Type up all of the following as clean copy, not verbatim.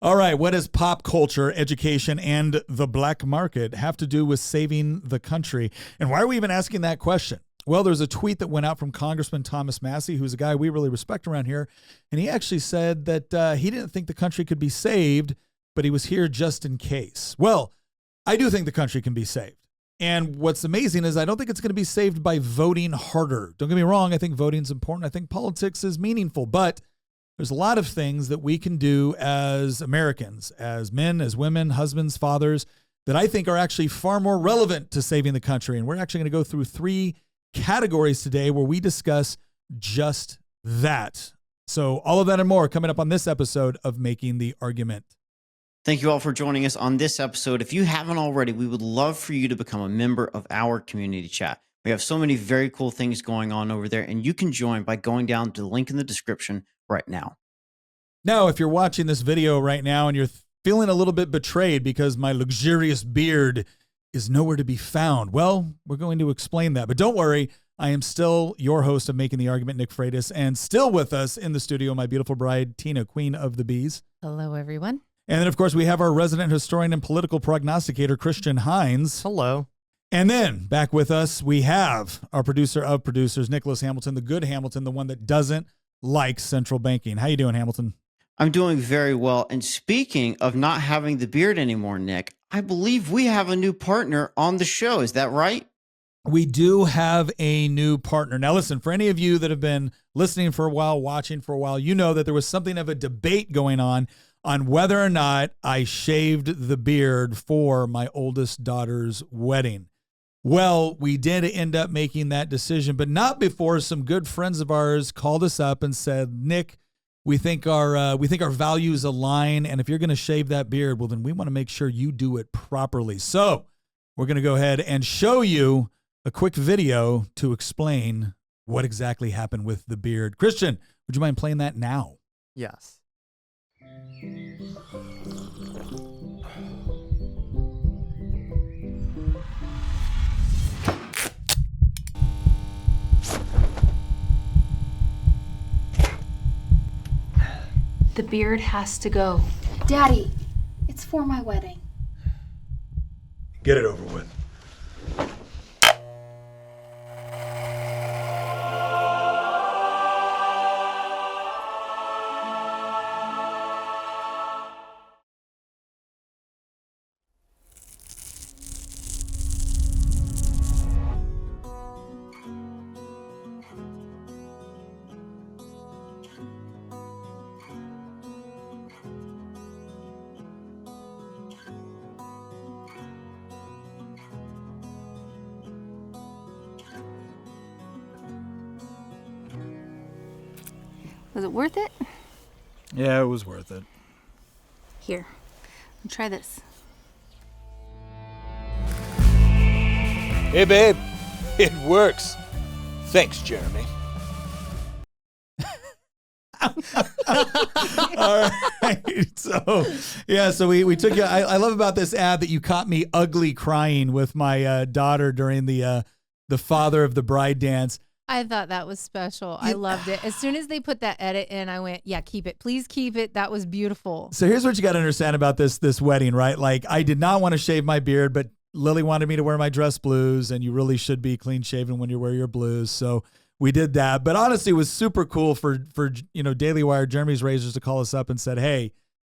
All right, what does pop culture, education, and the black market have to do with saving the country? And why are we even asking that question? Well, there's a tweet that went out from Congressman Thomas Massie, who's a guy we really respect around here, and he actually said that he didn't think the country could be saved, but he was here just in case. Well, I do think the country can be saved. And what's amazing is I don't think it's going to be saved by voting harder. Don't get me wrong, I think voting's important. I think politics is meaningful, but there's a lot of things that we can do as Americans, as men, as women, husbands, fathers, that I think are actually far more relevant to saving the country. And we're actually going to go through 3 categories today where we discuss just that. So all of that and more coming up on this episode of Making the Argument. Thank you all for joining us on this episode. If you haven't already, we would love for you to become a member of our community chat. We have so many very cool things going on over there, and you can join by going down to the link in the description right now. Now, if you're watching this video right now and you're feeling a little bit betrayed because my luxurious beard is nowhere to be found, well, we're going to explain that. But don't worry, I am still your host of Making the Argument, Nick Freitas, and still with us in the studio, my beautiful bride, Tina, Queen of the Bees. Hello, everyone. And then, of course, we have our resident historian and political prognosticator, Christian Hines. Hello. And then back with us, we have our producer of producers, Nicholas Hamilton, the good Hamilton, the one that doesn't like central banking. How you doing, Hamilton? I'm doing very well. And speaking of not having the beard anymore, Nick, I believe we have a new partner on the show. Is that right? We do have a new partner. Now, listen, for any of you that have been listening for a while, watching for a while, you know that there was something of a debate going on whether or not I shaved the beard for my oldest daughter's wedding. Well, we did end up making that decision, but not before some good friends of ours called us up and said, Nick, we think our values align, and if you're going to shave that beard, well, then we want to make sure you do it properly. So we're going to go ahead and show you a quick video to explain what exactly happened with the beard. Christian, would you mind playing that now? Yes. The beard has to go. Daddy, it's for my wedding. Get it over with. Was it worth it? Yeah, it was worth it. Here, try this. Hey, babe. It works. Thanks, Jeremy. All right. So we took you. I love about this ad that you caught me ugly crying with my daughter during the father of the bride dance. I thought that was special. I loved it. As soon as they put that edit in, I went, yeah, keep it. Please keep it. That was beautiful. So here's what you got to understand about this wedding, right? Like, I did not want to shave my beard, but Lily wanted me to wear my dress blues, and you really should be clean shaven when you wear your blues. So we did that. But honestly, it was super cool for Daily Wire, Jeremy's Razors, to call us up and said, hey,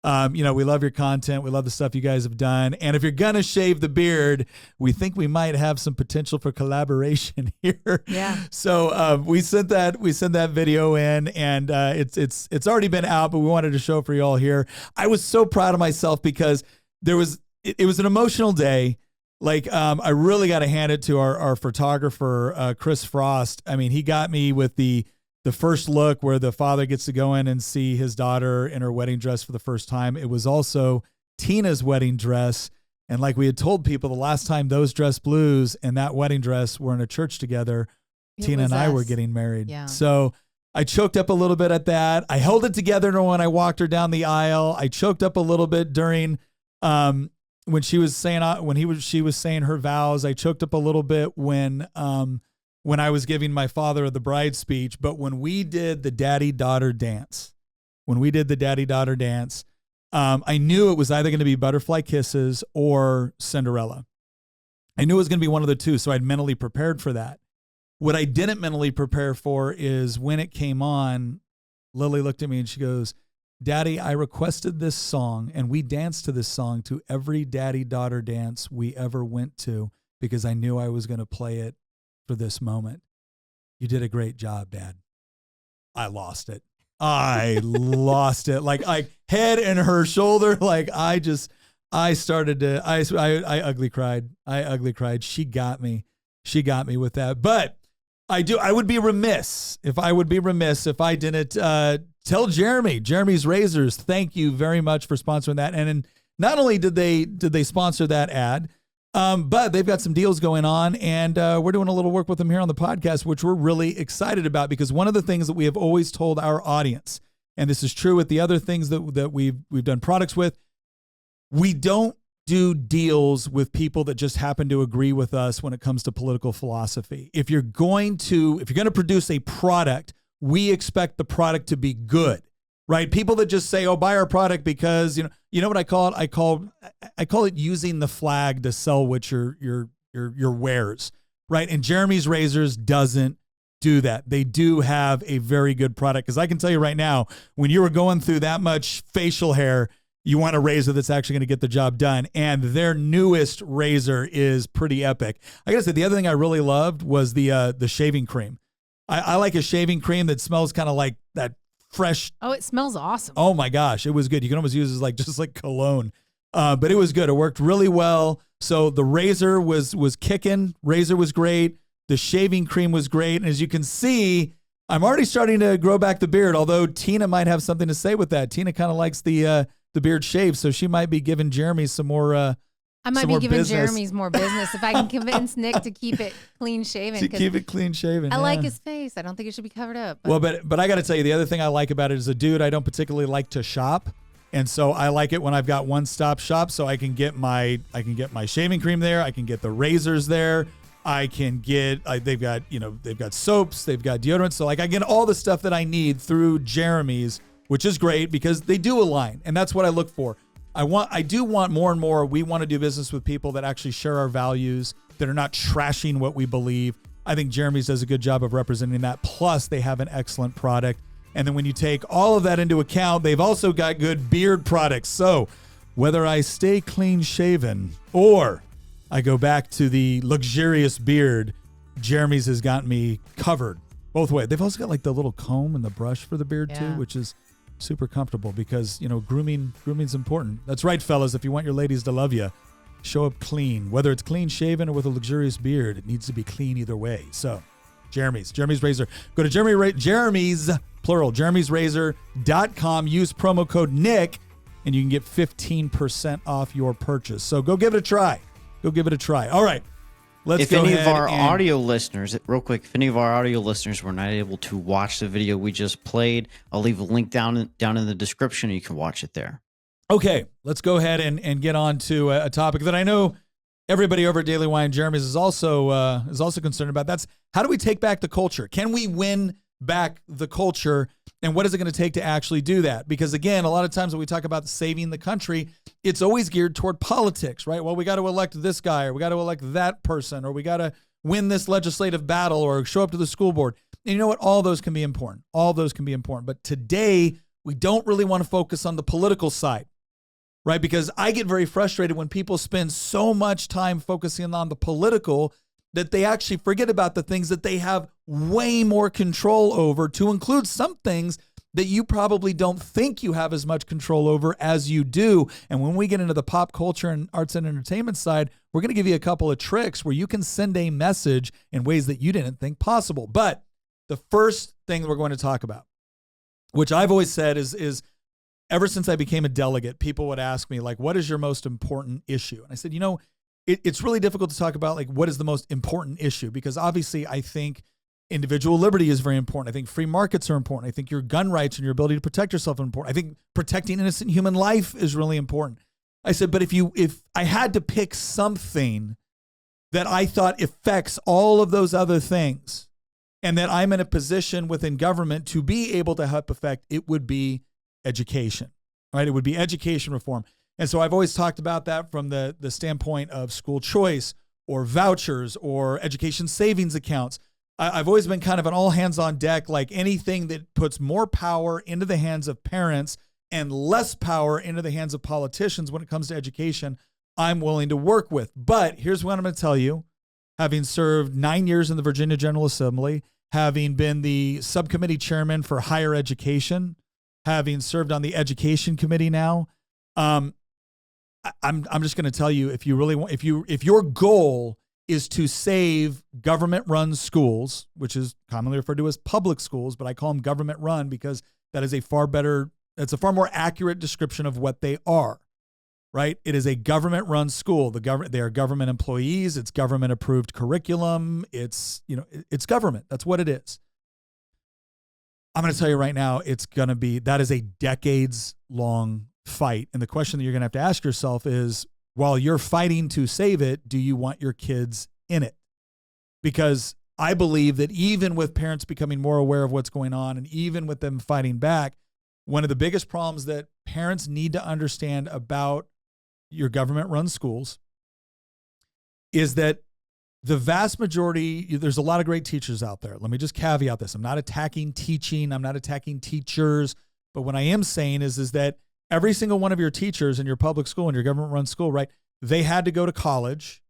we love your content. We love the stuff you guys have done. And if you're going to shave the beard, we think we might have some potential for collaboration here. Yeah. So we sent that video in, and it's already been out, but we wanted to show for you all here. I was so proud of myself because it was an emotional day. Like, I really got to hand it to our photographer, Chris Frost. I mean, he got me with the first look where the father gets to go in and see his daughter in her wedding dress for the first time. It was also Tina's wedding dress. And like we had told people, the last time those dress blues and that wedding dress were in a church together, Tina and I were getting married. Yeah. So I choked up a little bit at that. I held it together when I walked her down the aisle. I choked up a little bit during when she was saying she was saying her vows. I choked up a little bit when I was giving my father the bride speech. But when we did the daddy-daughter dance, I knew it was either going to be Butterfly Kisses or Cinderella. I knew it was going to be one of the two, so I'd mentally prepared for that. What I didn't mentally prepare for is when it came on, Lily looked at me and she goes, Daddy, I requested this song, and we danced to this song to every daddy-daughter dance we ever went to because I knew I was going to play it for this moment. You did a great job, Dad. I lost it. I lost it. Like head and her shoulder. Like I ugly cried. I ugly cried. She got me with that. But I would be remiss if I didn't tell Jeremy's Razors, thank you very much for sponsoring that. And not only did they sponsor that ad, but they've got some deals going on, and we're doing a little work with them here on the podcast, which we're really excited about, because one of the things that we have always told our audience, and this is true with the other things that we've done products with, we don't do deals with people that just happen to agree with us when it comes to political philosophy. If you're going to produce a product, we expect the product to be good, right? People that just say, "Oh, buy our product because you know what I call it? I call it using the flag to sell what your wares, right?" And Jeremy's Razors doesn't do that. They do have a very good product, because I can tell you right now, when you were going through that much facial hair, you want a razor that's actually going to get the job done. And their newest razor is pretty epic. I gotta say, the other thing I really loved was the shaving cream. I like a shaving cream that smells kind of like that fresh. Oh, it smells awesome. Oh my gosh, it was good. You can almost use it as just like cologne. But it was good. It worked really well. So the razor was kicking. Razor was great. The shaving cream was great. And as you can see, I'm already starting to grow back the beard, although Tina might have something to say with that. Tina kind of likes the beard shaved, so she might be giving Jeremy some more I might be giving Jeremy's more business if I can convince Nick to keep it clean shaven. To keep it clean shaven. I like his face. I don't think it should be covered up. Well, but I got to tell you, the other thing I like about it is, a dude, I don't particularly like to shop. And so I like it when I've got one-stop shop, so I can get my shaving cream there, I can get the razors there, I can get they've got soaps, they've got deodorants, so I get all the stuff that I need through Jeremy's, which is great because they do align, and that's what I look for. I do want more and more. We want to do business with people that actually share our values, that are not trashing what we believe. I think Jeremy's does a good job of representing that. Plus, they have an excellent product. And then when you take all of that into account, they've also got good beard products. So whether I stay clean shaven or I go back to the luxurious beard, Jeremy's has got me covered both ways. They've also got like the little comb and the brush for the beard too, which is super comfortable, because grooming's important. That's right, fellas. If you want your ladies to love you, show up clean. Whether it's clean shaven or with a luxurious beard, it needs to be clean either way. So Jeremy's Razor. Go to Jeremy's Razor.com. Use promo code Nick, and you can get 15% off your purchase. So go give it a try. All right. If any of our audio listeners were not able to watch the video we just played, I'll leave a link down in the description. You can watch it there. Okay, let's go ahead and get on to a topic that I know everybody over at Daily Wine Jeremy's is also concerned about. That's, how do we take back the culture? Can we win back the culture? And what is it going to take to actually do that? Because again, a lot of times when we talk about saving the country, it's always geared toward politics, right? Well, we got to elect this guy, or we got to elect that person, or we got to win this legislative battle, or show up to the school board. And you know what? All those can be important. But today, we don't really want to focus on the political side, right? Because I get very frustrated when people spend so much time focusing on the political that they actually forget about the things that they have way more control over, to include some things that you probably don't think you have as much control over as you do. And when we get into the pop culture and arts and entertainment side, we're going to give you a couple of tricks where you can send a message in ways that you didn't think possible. But the first thing that we're going to talk about, which I've always said is ever since I became a delegate, people would ask me, like, what is your most important issue? And I said, it's really difficult to talk about, like, what is the most important issue? Because obviously I think individual liberty is very important. I think free markets are important. I think your gun rights and your ability to protect yourself are important. I think protecting innocent human life is really important. I said, but if I had to pick something that I thought affects all of those other things, and that I'm in a position within government to be able to help affect, it would be education. right? It would be education reform. And so I've always talked about that from the standpoint of school choice or vouchers or education savings accounts. I've always been kind of an all hands on deck, like anything that puts more power into the hands of parents and less power into the hands of politicians when it comes to education, I'm willing to work with. But here's what I'm going to tell you. Having served 9 years in the Virginia General Assembly, having been the subcommittee chairman for higher education, having served on the education committee now, I'm just going to tell you, if you really want, if your goal is to save government-run schools, which is commonly referred to as public schools, but I call them government-run because that is a far more accurate description of what they are. Right? It is a government-run school. They are government employees. It's government-approved curriculum. It's government. That's what it is. I'm going to tell you right now, that is a decades-long fight. And the question that you're going to have to ask yourself is, while you're fighting to save it, do you want your kids in it? Because I believe that even with parents becoming more aware of what's going on and even with them fighting back, one of the biggest problems that parents need to understand about your government-run schools is that the vast majority, there's a lot of great teachers out there. Let me just caveat this. I'm not attacking teaching. I'm not attacking teachers. But what I am saying is that every single one of your teachers in your public school and your government-run school, right, they had to go to college.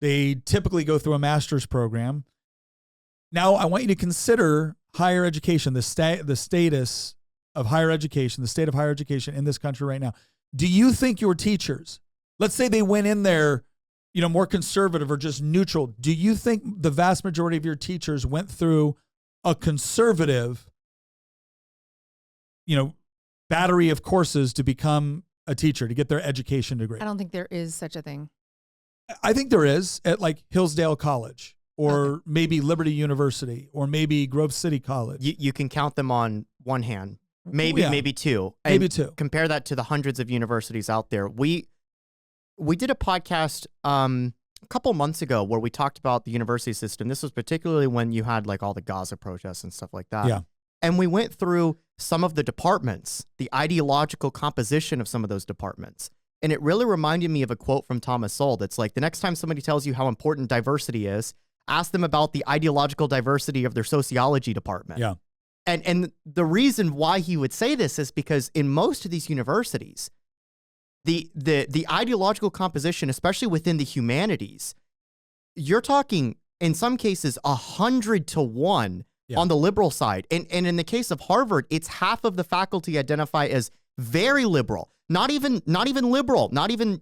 They typically go through a master's program. Now, I want you to consider higher education, the status of higher education, the state of higher education in this country right now. Do you think your teachers, let's say they went in there, more conservative or just neutral, do you think the vast majority of your teachers went through a conservative, battery of courses to become a teacher, to get their education degree? I don't think there is such a thing. I think there is at like Hillsdale College or maybe Liberty University or maybe Grove City College. You can count them on one hand. Maybe two. Maybe two. Compare that to the hundreds of universities out there. We did a podcast a couple months ago where we talked about the university system. This was particularly when you had like all the Gaza protests and stuff like that. Yeah. And we went through some of the departments, the ideological composition of some of those departments. And it really reminded me of a quote from Thomas Sowell that's like, the next time somebody tells you how important diversity is, ask them about the ideological diversity of their sociology department. Yeah. And the reason why he would say this is because in most of these universities, the ideological composition, especially within the humanities, you're talking in some cases 100 to 1 on the liberal side. And in the case of Harvard, it's half of the faculty identify as very liberal, not even liberal, not even,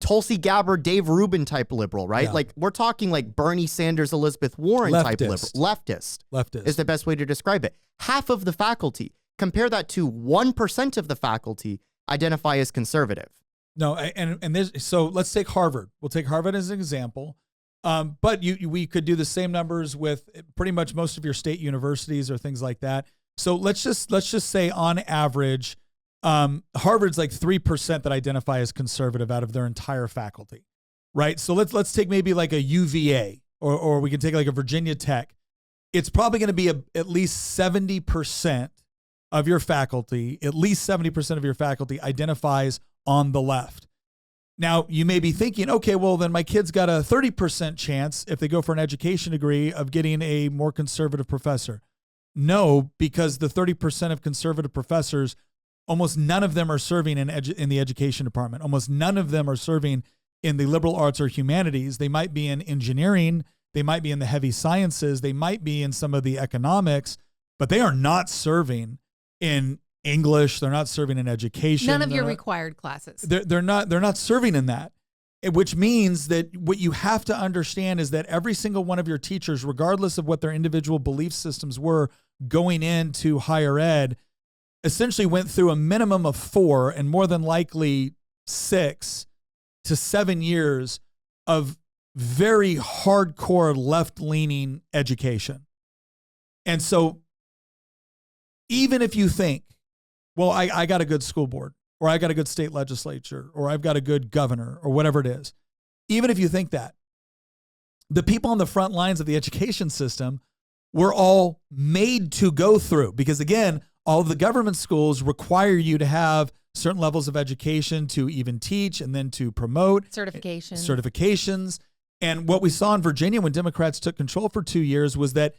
Tulsi Gabbard, Dave Rubin type liberal, right? Yeah. Like we're talking like Bernie Sanders, Elizabeth Warren type liberal. Leftist is the best way to describe it. Half of the faculty, compare that to 1% of the faculty identify as conservative. No, and there's, so let's take Harvard. We'll take Harvard as an example. But we could do the same numbers with pretty much most of your state universities or things like that. So let's just say on average, Harvard's like 3% that identify as conservative out of their entire faculty, right? So let's take maybe like a UVA or we can take like a Virginia Tech. It's probably going to be at least 70% of your faculty, identifies on the left. Now, you may be thinking, okay, well, then my kid's got a 30% chance if they go for an education degree of getting a more conservative professor. No, because the 30% of conservative professors, almost none of them are serving in the education department. Almost none of them are serving in the liberal arts or humanities. They might be in engineering. They might be in the heavy sciences. They might be in some of the economics, but they are not serving in English. They're not serving in education. None of your required classes. They're not serving in that, which means that what you have to understand is that every single one of your teachers, regardless of what their individual belief systems were going into higher ed, essentially went through a minimum of 4 and more than likely 6 to 7 years of very hardcore left-leaning education. And so even if you think, well, I got a good school board, or I got a good state legislature, or I've got a good governor, or whatever it is, even if you think that, the people on the front lines of the education system were all made to go through, because again, all of the government schools require you to have certain levels of education to even teach and then to promote certifications. And what we saw in Virginia when Democrats took control for 2 years was that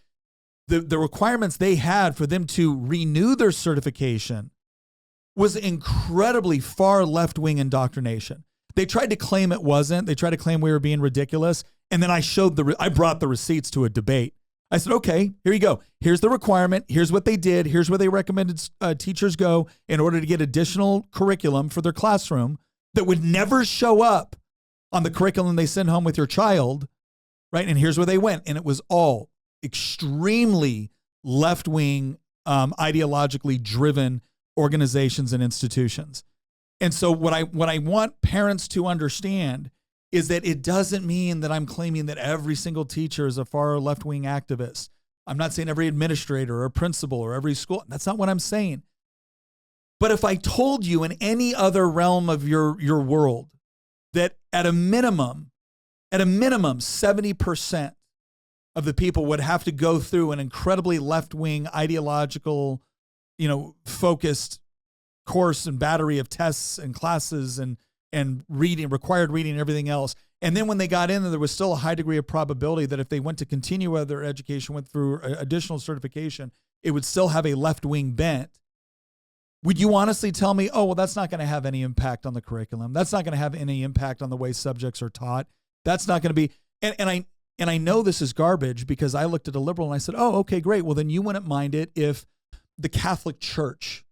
the requirements they had for them to renew their certification was incredibly far left-wing indoctrination. They tried to claim it wasn't. They tried to claim we were being ridiculous. And then I brought the receipts to a debate. I said, okay, here you go. Here's the requirement. Here's what they did. Here's where they recommended teachers go in order to get additional curriculum for their classroom that would never show up on the curriculum they send home with your child, right? And here's where they went. And it was all extremely left-wing, ideologically driven organizations and institutions. And so what I want parents to understand is that it doesn't mean that I'm claiming that every single teacher is a far left-wing activist. I'm not saying every administrator or principal or every school. That's not what I'm saying. But if I told you in any other realm of your world that at a minimum, 70% of the people would have to go through an incredibly left-wing ideological, focused course and battery of tests and classes and reading, required reading and everything else. And then when they got in there was still a high degree of probability that if they went to continue their education, went through additional certification, it would still have a left-wing bent. Would you honestly tell me, oh, well, that's not going to have any impact on the curriculum. That's not going to have any impact on the way subjects are taught. That's not going to be, and I know this is garbage because I looked at a liberal and I said, oh, okay, great. Well, then you wouldn't mind it if the Catholic Church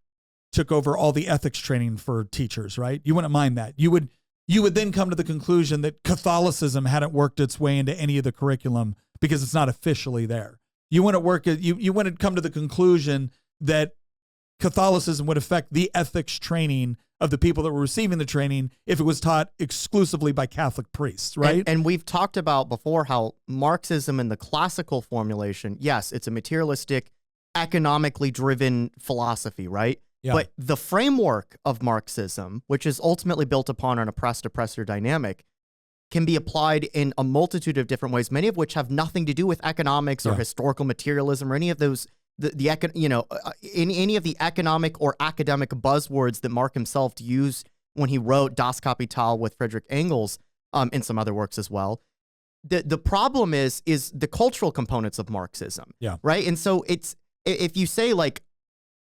took over all the ethics training for teachers, right? You wouldn't mind that. You would then come to the conclusion that Catholicism hadn't worked its way into any of the curriculum because it's not officially there. You wouldn't come to the conclusion that Catholicism would affect the ethics training of the people that were receiving the training if it was taught exclusively by Catholic priests, right? And we've talked about before how Marxism in the classical formulation, yes, it's a materialistic, economically driven philosophy, right? Yeah. But the framework of Marxism, which is ultimately built upon an oppressed-oppressor dynamic, can be applied in a multitude of different ways, many of which have nothing to do with economics or historical materialism or any of those, any of the economic or academic buzzwords that Marx himself used when he wrote Das Kapital with Friedrich Engels, in some other works as well. The problem is the cultural components of Marxism, right? And so it's, if you say like,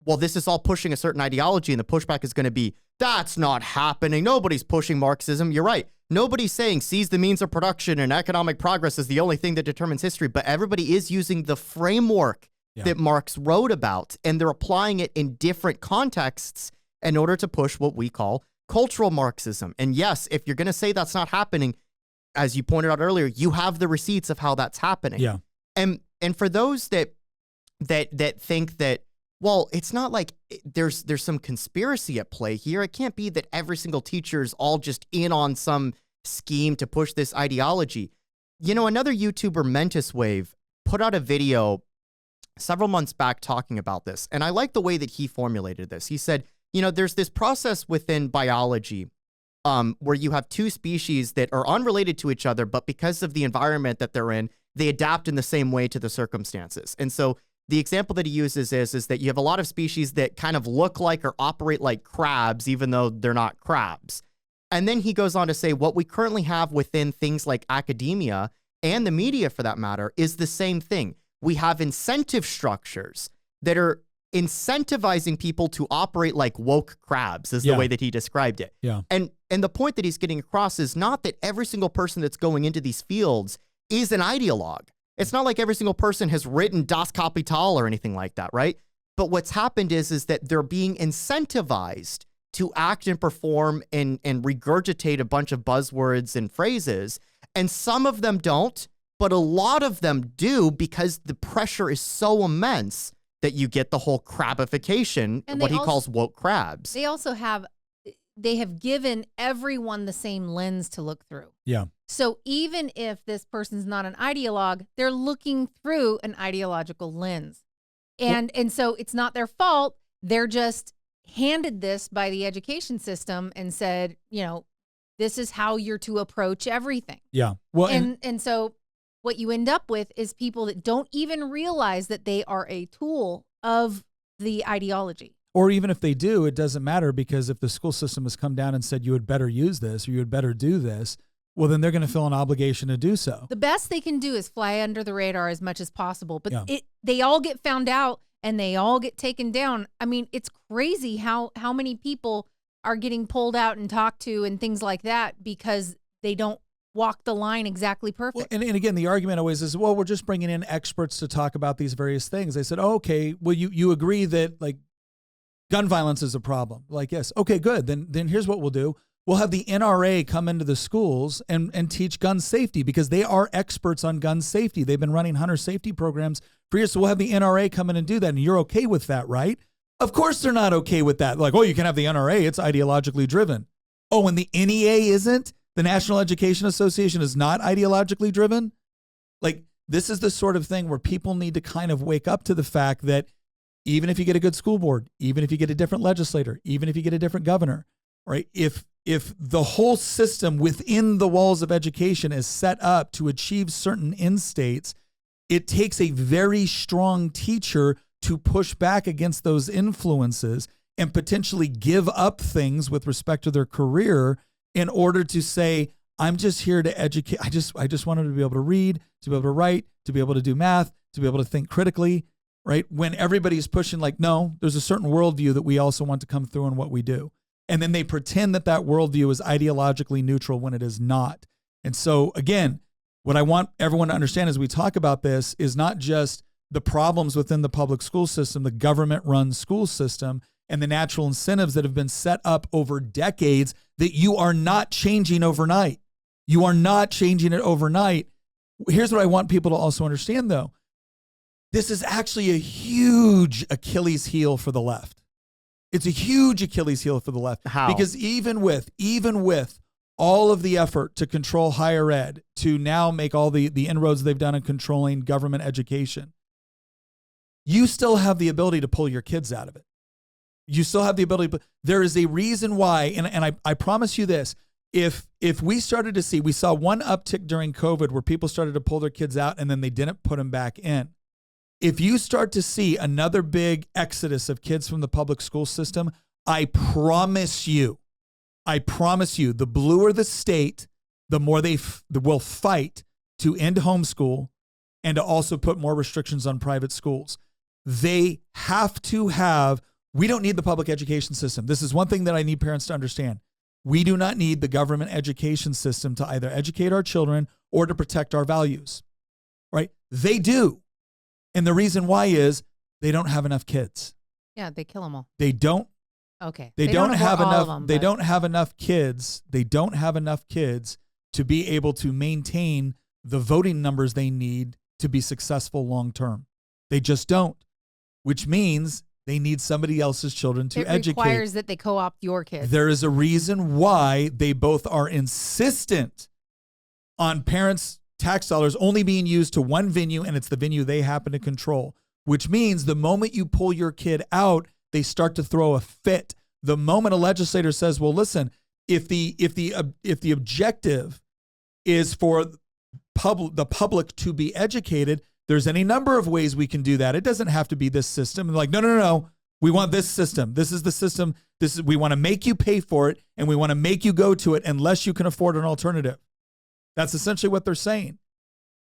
well, this is all pushing a certain ideology, and the pushback is going to be, that's not happening. Nobody's pushing Marxism. You're right. Nobody's saying seize the means of production and economic progress is the only thing that determines history, but everybody is using the framework that Marx wrote about, and they're applying it in different contexts in order to push what we call cultural Marxism. And yes, if you're going to say that's not happening, as you pointed out earlier, you have the receipts of how that's happening. Yeah. And for those that think that, well, it's not like there's some conspiracy at play here. It can't be that every single teacher is all just in on some scheme to push this ideology. Another YouTuber, Mentis Wave, put out a video several months back talking about this. And I like the way that he formulated this. He said, there's this process within biology where you have two species that are unrelated to each other, but because of the environment that they're in, they adapt in the same way to the circumstances. And so the example that he uses is that you have a lot of species that kind of look like or operate like crabs, even though they're not crabs. And then he goes on to say what we currently have within things like academia and the media, for that matter, is the same thing. We have incentive structures that are incentivizing people to operate like woke crabs, is the way that he described it. Yeah. And the point that he's getting across is not that every single person that's going into these fields is an ideologue. It's not like every single person has written Das Kapital or anything like that, right? But what's happened is that they're being incentivized to act and perform and regurgitate a bunch of buzzwords and phrases. And some of them don't, but a lot of them do because the pressure is so immense that you get the whole crabification, and what he calls woke crabs. They have given everyone the same lens to look through. Yeah. So even if this person's not an ideologue, they're looking through an ideological lens. And so it's not their fault. They're just handed this by the education system and said, this is how you're to approach everything. Yeah. Well, and so what you end up with is people that don't even realize that they are a tool of the ideology. Or even if they do, it doesn't matter, because if the school system has come down and said you would better use this or you would better do this, well, then they're going to feel an obligation to do so. The best they can do is fly under the radar as much as possible. But Yeah. they all get found out and they all get taken down. I mean, it's crazy how many people are getting pulled out and talked to and things like that because they don't walk the line exactly perfect. Well, and again, the argument always is, well, we're just bringing in experts to talk about these various things. They said, oh, okay, well, you agree that like gun violence is a problem. Like, yes. Okay, good. Then here's what we'll do. We'll have the NRA come into the schools and teach gun safety, because they are experts on gun safety. They've been running hunter safety programs for years. So we'll have the NRA come in and do that. And you're okay with that, right? Of course they're not okay with that. Like, oh, you can have the NRA. It's ideologically driven. Oh, and the NEA isn't? The National Education Association is not ideologically driven? Like, this is the sort of thing where people need to kind of wake up to the fact that even if you get a good school board, even if you get a different legislator, even if you get a different governor, right? If the whole system within the walls of education is set up to achieve certain end states, it takes a very strong teacher to push back against those influences and potentially give up things with respect to their career in order to say, I'm just here to educate. I just wanted to be able to read, to be able to write, to be able to do math, to be able to think critically, right? When everybody's pushing like, no, there's a certain worldview that we also want to come through in what we do. And then they pretend that worldview is ideologically neutral when it is not. And so again, what I want everyone to understand as we talk about this is not just the problems within the public school system, the government-run school system, and the natural incentives that have been set up over decades that you are not changing overnight. You are not changing it overnight. Here's what I want people to also understand, though. This is actually a huge Achilles heel for the left. It's a huge Achilles heel for the left. How? Because even with all of the effort to control higher ed, to now make all the inroads they've done in controlling government education, you still have the ability to pull your kids out of it. You still have the ability, but there is a reason why, and I promise you this, if we started to see, we saw one uptick during COVID where people started to pull their kids out and then they didn't put them back in. If you start to see another big exodus of kids from the public school system, I promise you, the bluer the state, the more they will fight to end homeschool and to also put more restrictions on private schools. They have to have, we don't need the public education system. This is one thing that I need parents to understand. We do not need the government education system to either educate our children or to protect our values, right? They do. And the reason why is they don't have enough kids. Yeah, they kill them all. They don't. Okay. They don't have enough. Them, they don't have enough kids. They don't have enough kids to be able to maintain the voting numbers they need to be successful long term. They just don't, which means they need somebody else's children to educate. It requires that they co-opt your kids. There is a reason why they both are insistent on parents' tax dollars only being used to one venue, and it's the venue they happen to control, which means the moment you pull your kid out, they start to throw a fit. The moment a legislator says, well, listen, if the objective is for the public to be educated, there's any number of ways we can do that. It doesn't have to be this system. And like, no. We want this system. This is the system. We want to make you pay for it, and we want to make you go to it unless you can afford an alternative. That's essentially what they're saying.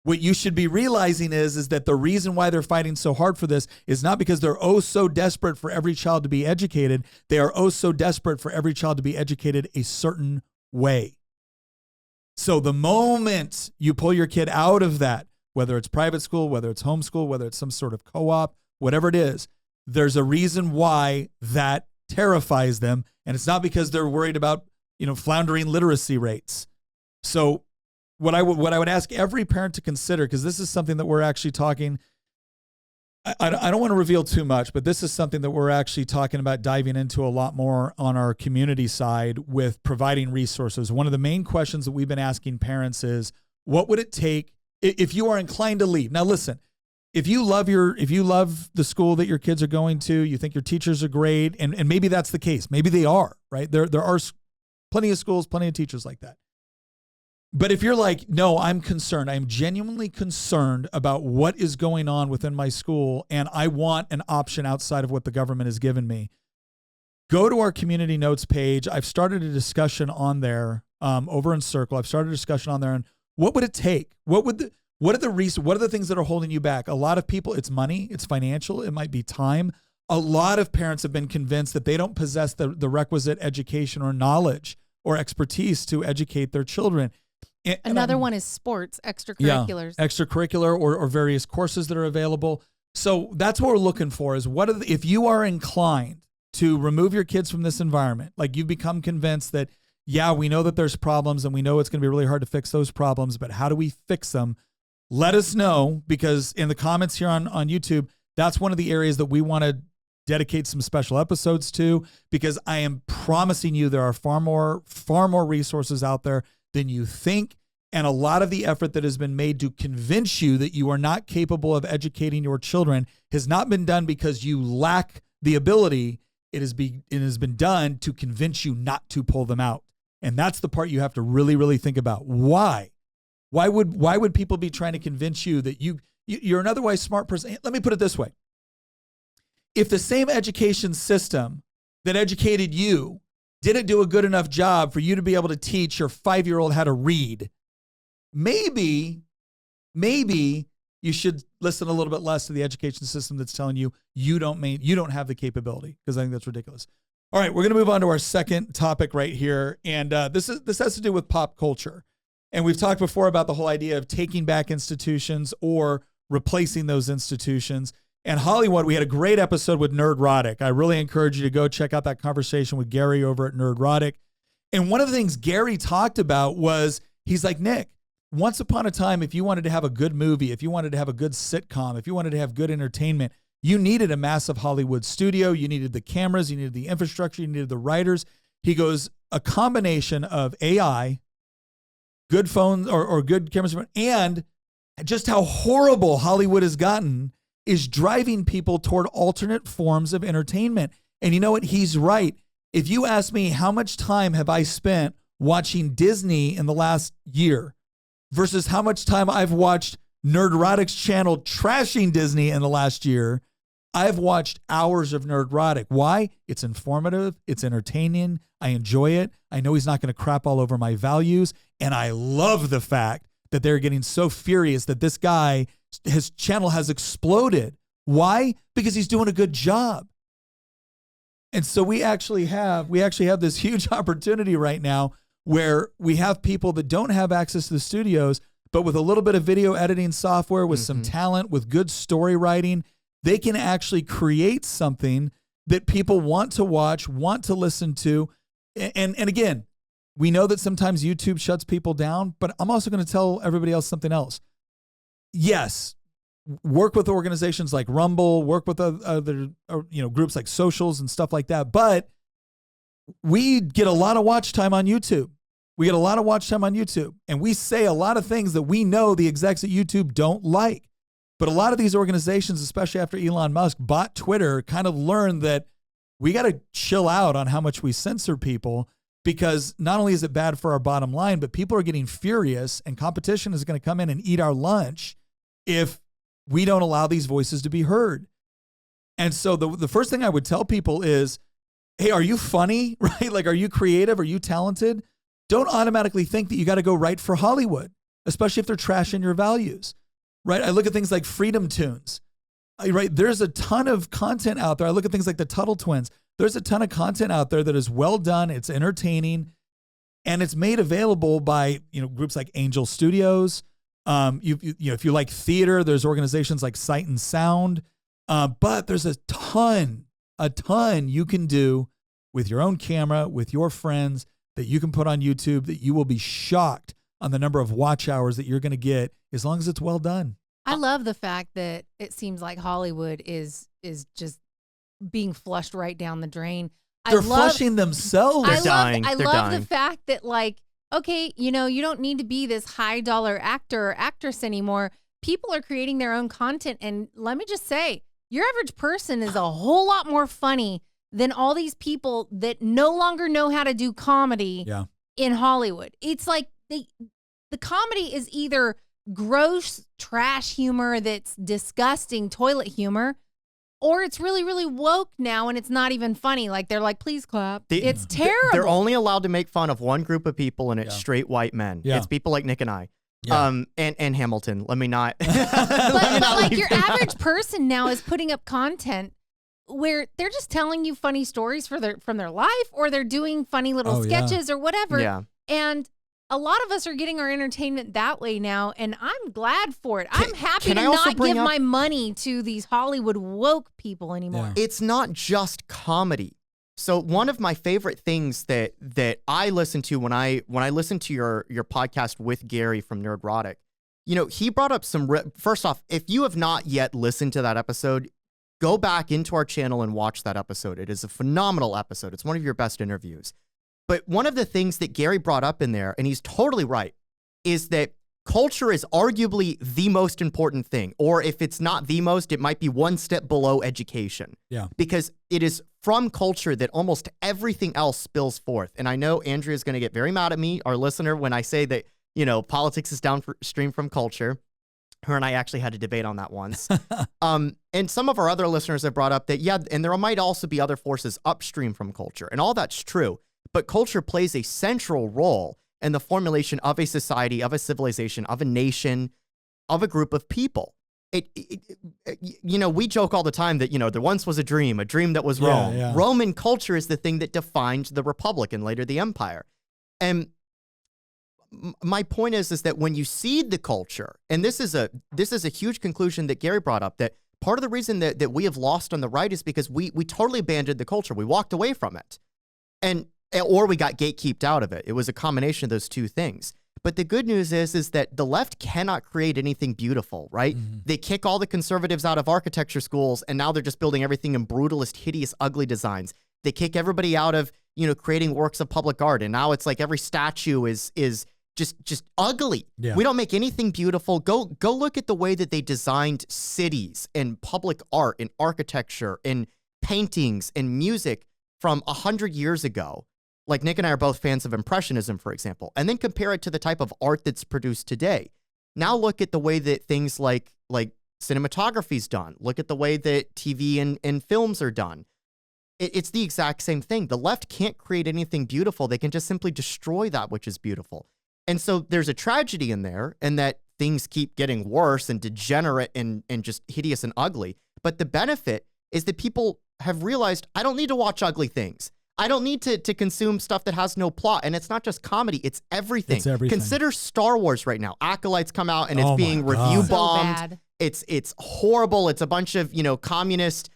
What you should be realizing is that the reason why they're fighting so hard for this is not because they're so desperate for every child to be educated. They are so desperate for every child to be educated a certain way. So the moment you pull your kid out of that, whether it's private school, whether it's homeschool, whether it's some sort of co-op, whatever it is, there's a reason why that terrifies them. And it's not because they're worried about, floundering literacy rates. So what I would ask every parent to consider, because this is something that we're actually talking, I don't want to reveal too much, but this is something that we're actually talking about diving into a lot more on our community side with providing resources. One of the main questions that we've been asking parents is, what would it take if you are inclined to leave? Now, listen, if you love the school that your kids are going to, you think your teachers are great, and maybe that's the case. Maybe they are, right? There are plenty of schools, plenty of teachers like that. But if you're like, no, I'm concerned. I'm genuinely concerned about what is going on within my school, and I want an option outside of what the government has given me. Go to our community notes page. I've started a discussion on there over in Circle. I've started a discussion on there, and what would it take? What are the things that are holding you back? A lot of people, it's money, it's financial, it might be time. A lot of parents have been convinced that they don't possess the requisite education or knowledge or expertise to educate their children. Another one is sports, extracurriculars. Yeah, extracurricular or various courses that are available. So that's what we're looking for is if you are inclined to remove your kids from this environment, like you've become convinced that, yeah, we know that there's problems and we know it's going to be really hard to fix those problems, but how do we fix them? Let us know, because in the comments here on YouTube, that's one of the areas that we want to dedicate some special episodes to, because I am promising you there are far more resources out there than you think. And a lot of the effort that has been made to convince you that you are not capable of educating your children has not been done because you lack the ability. It has been done to convince you not to pull them out. And that's the part you have to really, really think about. Why? Why would people be trying to convince you that you're an otherwise smart person? Let me put it this way. If the same education system that educated you didn't do a good enough job for you to be able to teach your 5-year-old how to read, maybe you should listen a little bit less to the education system that's telling you you don't have the capability, because I think that's ridiculous. All right, we're going to move on to our second topic right here, and this has to do with pop culture. And we've talked before about the whole idea of taking back institutions or replacing those institutions. And Hollywood, we had a great episode with Nerdrotic. I really encourage you to go check out that conversation with Gary over at Nerdrotic. And one of the things Gary talked about was, he's like, Nick, once upon a time, if you wanted to have a good movie, if you wanted to have a good sitcom, if you wanted to have good entertainment, you needed a massive Hollywood studio. You needed the cameras, you needed the infrastructure, you needed the writers. He goes, a combination of AI, good phones or good cameras, and just how horrible Hollywood has gotten is driving people toward alternate forms of entertainment. And you know what? He's right. If you ask me, how much time have I spent watching Disney in the last year versus how much time I've watched Nerdrotic's channel trashing Disney in the last year, I've watched hours of Nerdrotic. Why? It's informative. It's entertaining. I enjoy it. I know he's not going to crap all over my values. And I love the fact that they're getting so furious that this guy, his channel has exploded. Why? Because he's doing a good job. And so we actually have this huge opportunity right now where we have people that don't have access to the studios, but with a little bit of video editing software, with some talent, with good story writing, they can actually create something that people want to watch, want to listen to. And again, we know that sometimes YouTube shuts people down, but I'm also going to tell everybody else something else. Yes, work with organizations like Rumble, work with other groups like Socials and stuff like that. But we get a lot of watch time on YouTube. And we say a lot of things that we know the execs at YouTube don't like. But a lot of these organizations, especially after Elon Musk bought Twitter, kind of learned that we got to chill out on how much we censor people, because not only is it bad for our bottom line, but people are getting furious and competition is going to come in and eat our lunch if we don't allow these voices to be heard. And so the first thing I would tell people is, hey, are you funny, right? Like, are you creative? Are you talented? Don't automatically think that you got to go right for Hollywood, especially if they're trashing your values, right? I look at things like Freedom Tunes, right? There's a ton of content out there. I look at things like the Tuttle Twins. There's a ton of content out there that is well done. It's entertaining, and it's made available by, groups like Angel Studios. If you like theater, there's organizations like Sight and Sound. But there's a ton you can do with your own camera, with your friends, that you can put on YouTube, that you will be shocked on the number of watch hours that you're going to get as long as it's well done. I love the fact that it seems like Hollywood is just being flushed right down the drain. They're flushing themselves. They're dying. I love the fact that, like, okay, you don't need to be this high dollar actor or actress anymore. People are creating their own content. And let me just say, your average person is a whole lot more funny than all these people that no longer know how to do comedy in Hollywood. It's like the the comedy is either gross trash humor that's disgusting toilet humor, or it's really, really woke now and it's not even funny. Like they're like, please clap. It's terrible. They're only allowed to make fun of one group of people, and it's straight white men. Yeah. It's people like Nick and I. Yeah. And Hamilton. Let me not. But like your average person now is putting up content where they're just telling you funny stories from their life, or they're doing funny little sketches or whatever. Yeah. And a lot of us are getting our entertainment that way now, and I'm glad for it. I'm happy to not give my money to these Hollywood woke people anymore. Yeah. It's not just comedy. So one of my favorite things that I listen to when I listen to your podcast with Gary from Nerdrotic, he brought up first off, if you have not yet listened to that episode, go back into our channel and watch that episode. It is a phenomenal episode. It's one of your best interviews. But one of the things that Gary brought up in there, and he's totally right, is that culture is arguably the most important thing. Or if it's not the most, it might be one step below education. Yeah. Because it is from culture that almost everything else spills forth. And I know Andrea's going to get very mad at me, our listener, when I say that, politics is downstream from culture. Her and I actually had a debate on that once. And some of our other listeners have brought up that, and there might also be other forces upstream from culture. And all that's true. But culture plays a central role in the formulation of a society, of a civilization, of a nation, of a group of people. We joke all the time that, there once was a dream that was Rome. Yeah. Roman culture is the thing that defined the Republic and later the Empire. And my point is that when you seed the culture, and this is a huge conclusion that Gary brought up, that part of the reason that we have lost on the right is because we totally abandoned the culture. We walked away from it. Or we got gatekeeped out of it. It was a combination of those two things. But the good news is that the left cannot create anything beautiful, right? Mm-hmm. They kick all the conservatives out of architecture schools, and now they're just building everything in brutalist, hideous, ugly designs. They kick everybody out of, creating works of public art, and now it's like every statue is just ugly. Yeah. We don't make anything beautiful. Go look at the way that they designed cities and public art and architecture and paintings and music from 100 years ago. Like Nick and I are both fans of Impressionism, for example, and then compare it to the type of art that's produced today. Now look at the way that things like cinematography is done. Look at the way that TV and films are done. It's the exact same thing. The left can't create anything beautiful. They can just simply destroy that which is beautiful. And so there's a tragedy in there, and that things keep getting worse and degenerate and just hideous and ugly. But the benefit is that people have realized, I don't need to watch ugly things. I don't need to consume stuff that has no plot. And it's not just comedy, it's everything. It's everything. Consider Star Wars right now. Acolytes come out and it's being review bombed. It's horrible. It's a bunch of, communist,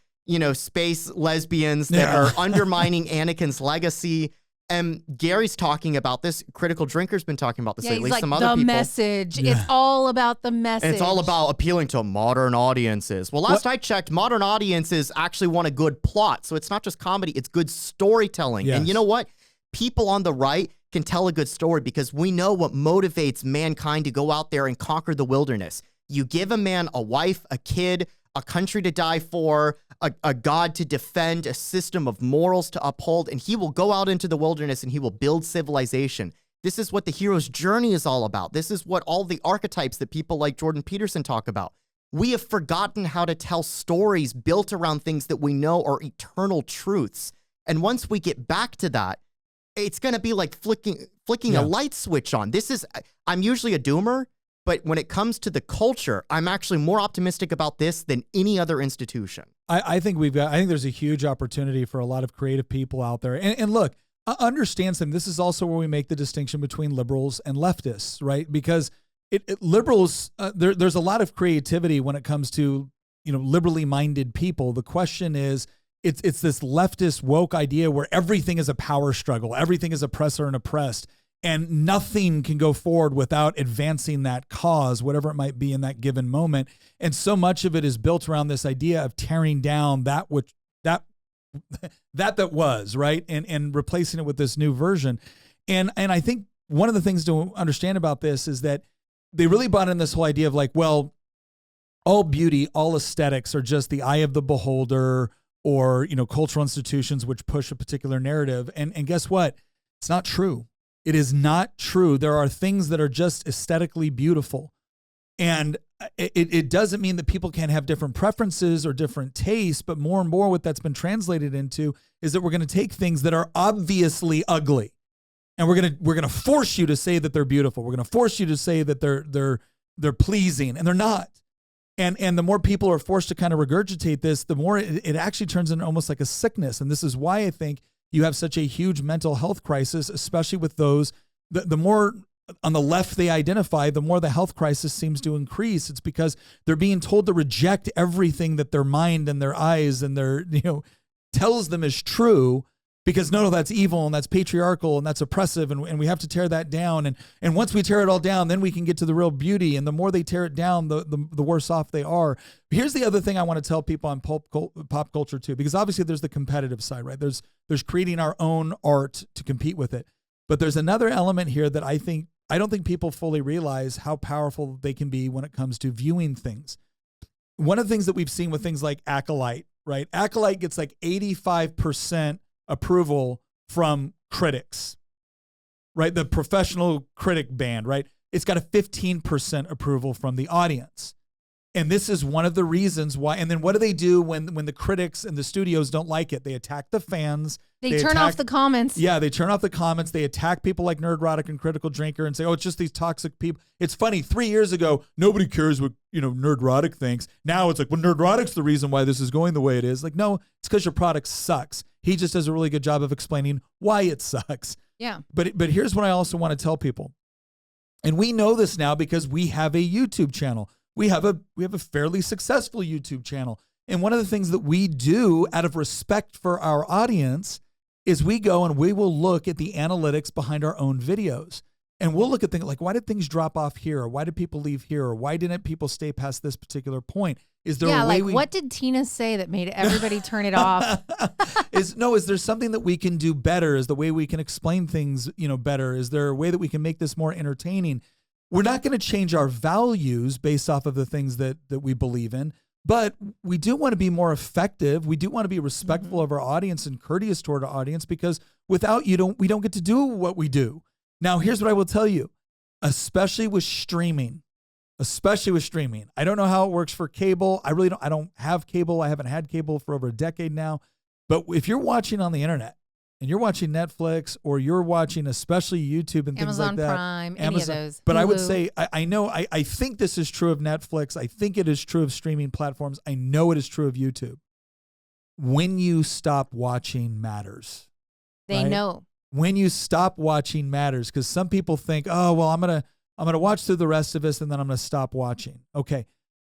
space lesbians that are undermining Anakin's legacy. And Gary's talking about this. Critical Drinker's been talking about this lately. He's Some like, other people. The message. Yeah. It's all about the message. And it's all about appealing to modern audiences. Well, last I checked, modern audiences actually want a good plot. So it's not just comedy, it's good storytelling. Yes. And you know what? People on the right can tell a good story because we know what motivates mankind to go out there and conquer the wilderness. You give a man a wife, a kid, a country to die for, a God to defend, a system of morals to uphold, and he will go out into the wilderness and he will build civilization. This is what the hero's journey is all about. This is what all the archetypes that people like Jordan Peterson talk about. We have forgotten how to tell stories built around things that we know are eternal truths. And once we get back to that, it's going to be like flicking a light switch on. I'm usually a doomer, but when it comes to the culture, I'm actually more optimistic about this than any other institution. I think there's a huge opportunity for a lot of creative people out there. And look, understand something. This is also where we make the distinction between liberals and leftists, right? Because liberals, there's a lot of creativity when it comes to, liberally minded people. The question is, it's this leftist woke idea where everything is a power struggle. Everything is oppressor and oppressed. And nothing can go forward without advancing that cause, whatever it might be in that given moment. And so much of it is built around this idea of tearing down that was, right? And replacing it with this new version. And I think one of the things to understand about this is that they really brought in this whole idea of like, well, all beauty, all aesthetics are just the eye of the beholder, or, cultural institutions which push a particular narrative. And guess what? It's not true. It is not true. There are things that are just aesthetically beautiful. And it doesn't mean that people can't have different preferences or different tastes, but more and more what that's been translated into is that we're going to take things that are obviously ugly and we're going to force you to say that they're beautiful. We're going to force you to say that they're pleasing, and they're not. And the more people are forced to kind of regurgitate this, the more it actually turns into almost like a sickness. And this is why I think you have such a huge mental health crisis, especially with those, the more on the left they identify, the more the health crisis seems to increase. It's because they're being told to reject everything that their mind and their eyes and their, tells them is true, because no, that's evil and that's patriarchal and that's oppressive, and we have to tear that down. And once we tear it all down, then we can get to the real beauty. And the more they tear it down, the worse off they are. Here's the other thing I want to tell people on pop culture too, because obviously there's the competitive side, right? There's creating our own art to compete with it. But there's another element here that I don't think people fully realize how powerful they can be when it comes to viewing things. One of the things that we've seen with things like Acolyte, right? Acolyte gets like 85% approval from critics, right? The professional critic band, right? It's got a 15% approval from the audience. And this is one of the reasons why. And then what do they do when the critics and the studios don't like it? They attack the fans. They turn off the comments. Yeah, they turn off the comments. They attack people like Nerdrotic and Critical Drinker and say, oh, it's just these toxic people. It's funny. 3 years ago, nobody cares what, Nerdrotic thinks. Now it's like, well, Nerdrotic's the reason why this is going the way it is. Like, no, it's because your product sucks. He just does a really good job of explaining why it sucks. Yeah. But here's what I also want to tell people. And we know this now because we have a YouTube channel. We have a fairly successful YouTube channel. And one of the things that we do out of respect for our audience is we go and we will look at the analytics behind our own videos. And we'll look at things like, why did things drop off here? Or why did people leave here? Or why didn't people stay past this particular point? Is there a way what did Tina say that made everybody turn it off? Is there something that we can do better? Is the way we can explain things, better? Is there a way that we can make this more entertaining? We're not going to change our values based off of the things that we believe in, but we do want to be more effective. We do want to be respectful of our audience and courteous toward our audience, because without you, we don't get to do what we do. Now, here's what I will tell you, especially with streaming. I don't know how it works for cable. I don't have cable. I haven't had cable for over a decade now. But if you're watching on the internet, and you're watching Netflix, or you're watching especially YouTube and things Amazon like that. Prime, any of those. But Hulu. I would say, I think this is true of Netflix. I think it is true of streaming platforms. I know it is true of YouTube. When you stop watching matters. They right? know. When you stop watching matters, because some people think, oh, well, I'm gonna watch through the rest of this and then I'm gonna stop watching. Okay.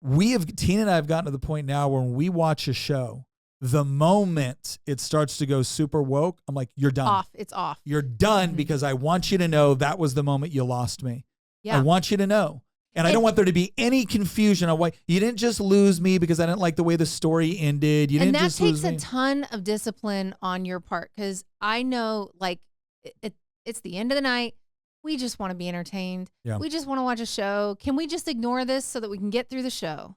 Tina and I have gotten to the point now where when we watch a show, the moment it starts to go super woke, I'm like, you're done. It's off. You're done, because I want you to know that was the moment you lost me. Yeah. I want you to know. And I don't want there to be any confusion on why you didn't just lose me because I didn't like the way the story ended. And that takes a ton of discipline on your part, because I know, like, it's the end of the night. We just want to be entertained. Yeah. We just want to watch a show. Can we just ignore this so that we can get through the show?